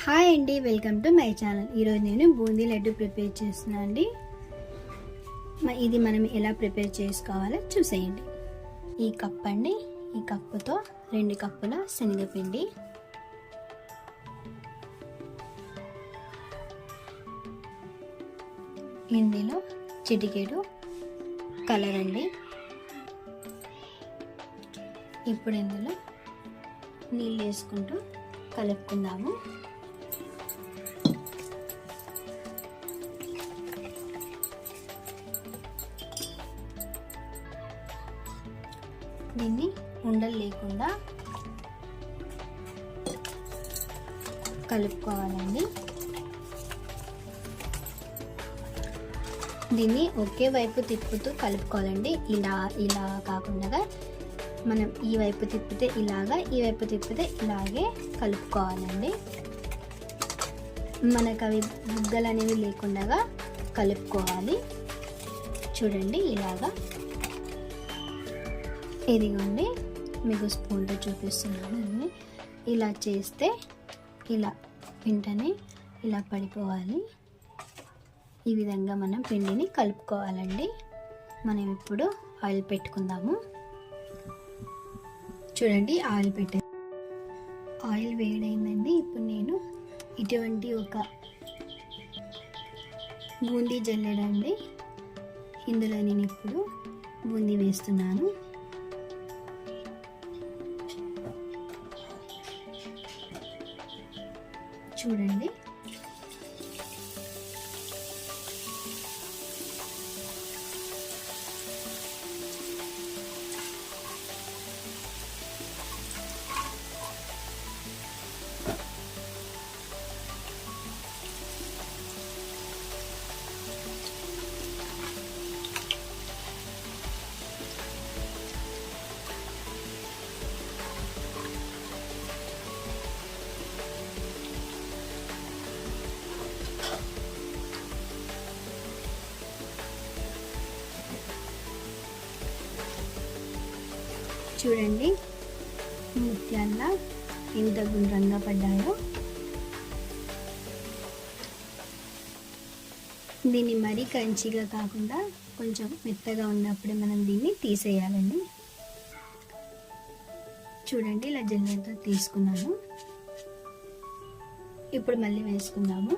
Hi అండి, welcome to my channel. ఈరోజు నేను బూందీ లడ్డు ప్రిపేర్ చేస్తున్నాను అండి. ఇది మనం ఎలా ప్రిపేర్ చేసుకోవాలో చూసేయండి. ఈ కప్ అండి, ఈ కప్పుతో 2 కప్పుల శనగపిండి, ఇందులో చిటికెడు కలర్ అండి. ఇప్పుడు ఇందులో నీళ్ళు వేసుకుంటూ కలుపుకుందాము. దీన్ని ఉండలు లేకుండా కలుపుకోవాలండి. దీన్ని ఒకే వైపు తిప్పుతూ కలుపుకోవాలండి. ఇలా కాకుండా మనం ఈ వైపు తిప్పితే ఇలాగా, ఈ వైపు తిప్పితే ఇలాగే కలుపుకోవాలండి. మనకు అవి బుగ్గలు అనేవి లేకుండా కలుపుకోవాలి. చూడండి, ఇలాగా. ఇదిగోండి, మీకు స్పూన్తో చూపిస్తున్నాను. ఇలా చేస్తే ఇలా వెంటనే ఇలా పడిపోవాలి. ఈ విధంగా మనం పిండిని కలుపుకోవాలండి. మనం ఇప్పుడు ఆయిల్ పెట్టుకుందాము. చూడండి, ఆయిల్ వేడైందండి. ఇప్పుడు నేను ఇటువంటి ఒక బూందీ జల్లెడండి, ఇందులో నేను ఇప్పుడు బూందీ వేస్తున్నాను. చూడండి, చూడండి, ముత్యాల్లా ఎంత గుండ్రంగా పడ్డాయో. దీన్ని మరీ కంచిగా కాకుండా కొంచెం మెత్తగా ఉన్నప్పుడే మనం దీన్ని తీసేయాలండి. చూడండి, ఇలా జల్లెడతో తీసుకున్నాను. ఇప్పుడు మళ్ళీ వేసుకుందాము.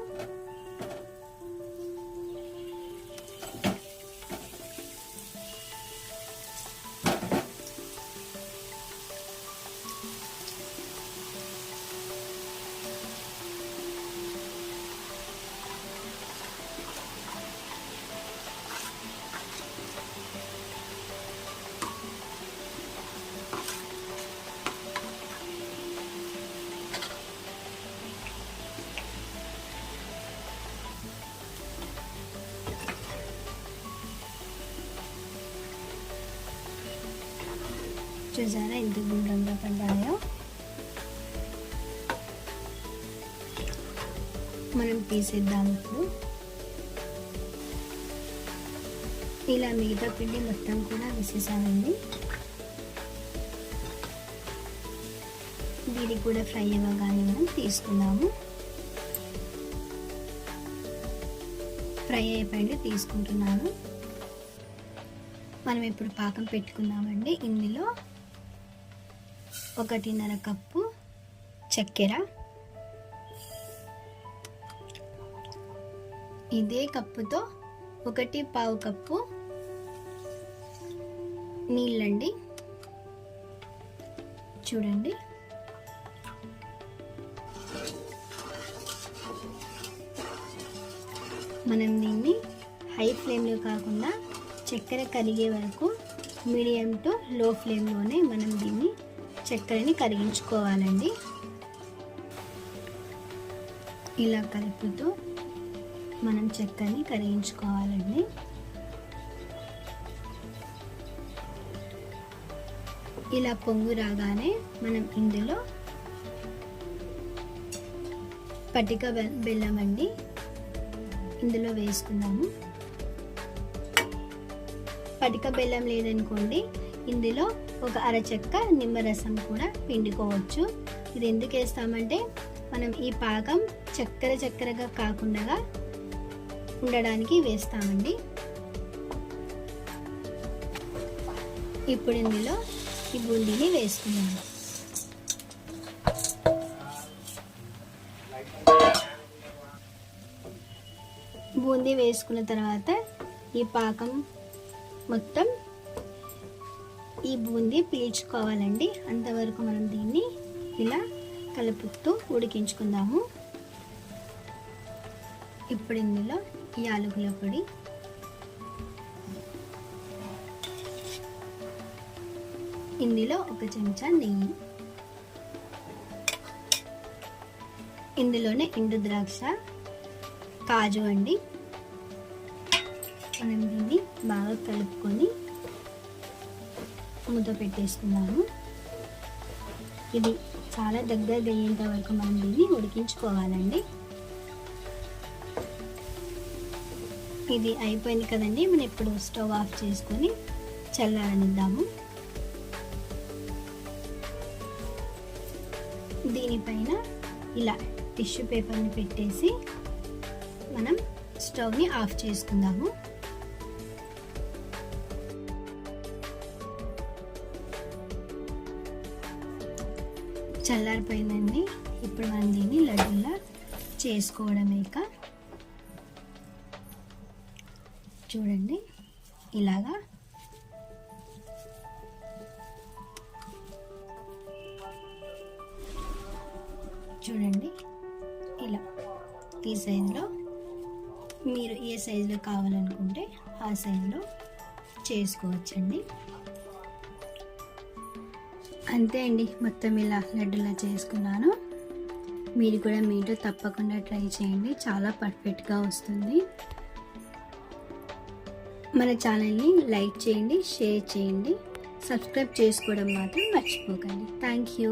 చూసారా ఎంత గుండ్రంగా పడ్డాయో. మనం తీసేద్దాము. ఇప్పుడు ఇలా మిగతా పిండి మొత్తం కూడా వేసేసామండి. దీన్ని కూడా ఫ్రై అవ్వగానే మనం తీసుకున్నాము. ఫ్రై అయిపోయింది, తీసుకుంటున్నాను. మనం ఇప్పుడు పాకం పెట్టుకుందామండి. ఇందులో 1.5 కప్పు చక్కెర, ఇదే కప్పుతో 1.25 కప్పు నీళ్ళండి. చూడండి, మనం దీన్ని హై ఫ్లేమ్లో కాకుండా చక్కెర కరిగే వరకు మీడియం టు లో ఫ్లేమ్లోనే మనం దీన్ని చక్కెరని కరిగించుకోవాలండి. ఇలా కలుపుతూ మనం చక్కెరని కరిగించుకోవాలండి. ఇలా పొంగు రాగానే మనం ఇందులో పటిక బెల్లం అండి ఇందులో వేసుకుందాము. పటిక బెల్లం లేదనుకోండి, ఇందులో ఒక అరచెక్క నిమ్మరసం కూడా పిండుకోవచ్చు. ఇది ఎందుకు వేస్తామంటే మనం ఈ పాకం చక్కెరగా కాకుండా ఉండడానికి వేస్తామండి. ఇప్పుడు ఇందులో ఈ బూందీని వేసుకున్నాము. బూందీ వేసుకున్న తర్వాత ఈ పాకం మొత్తం ఈ బూందీ పీల్చుకోవాలండి. అంతవరకు మనం దీన్ని ఇలా కలుపుతూ ఉడికించుకుందాము. ఇప్పుడు ఇందులో యాలకుల పొడి, ఇందులో 1 చెంచా నెయ్యి, ఇందులోనే ఎండు ద్రాక్ష, కాజు అండి. మనం దీన్ని బాగా కలుపుకొని మూత పెట్టేసుకుందాము. ఇది చాలా దగ్గరగా అయ్యేంత వరకు మనం దీన్ని ఉడికించుకోవాలండి. ఇది అయిపోయింది కదండి. మనం ఇప్పుడు స్టవ్ ఆఫ్ చేసుకొని చల్లారనిద్దాము. దీనిపైన ఇలా టిష్యూ పేపర్ని పెట్టేసి మనం స్టవ్ని ఆఫ్ చేసుకుందాము. చల్లారిపోయిందండి. ఇప్పుడు మనం దీన్ని లడ్డూలా చేసుకోవడమే. ఇక చూడండి, ఇలాగా చూడండి, ఇలా ఈ సైజులో మీరు ఏ సైజులో కావాలనుకుంటే ఆ సైజులో చేసుకోవచ్చండి. అంతే అండి, మొత్తం ఇలా లడ్డులా చేసుకున్నాను. మీరు కూడా మీ ఇంట్లో తప్పకుండా ట్రై చేయండి, చాలా పర్ఫెక్ట్గా వస్తుంది. మన ఛానల్ని లైక్ చేయండి, షేర్ చేయండి, సబ్స్క్రైబ్ చేసుకోవడం మాత్రం మర్చిపోకండి. Thank you.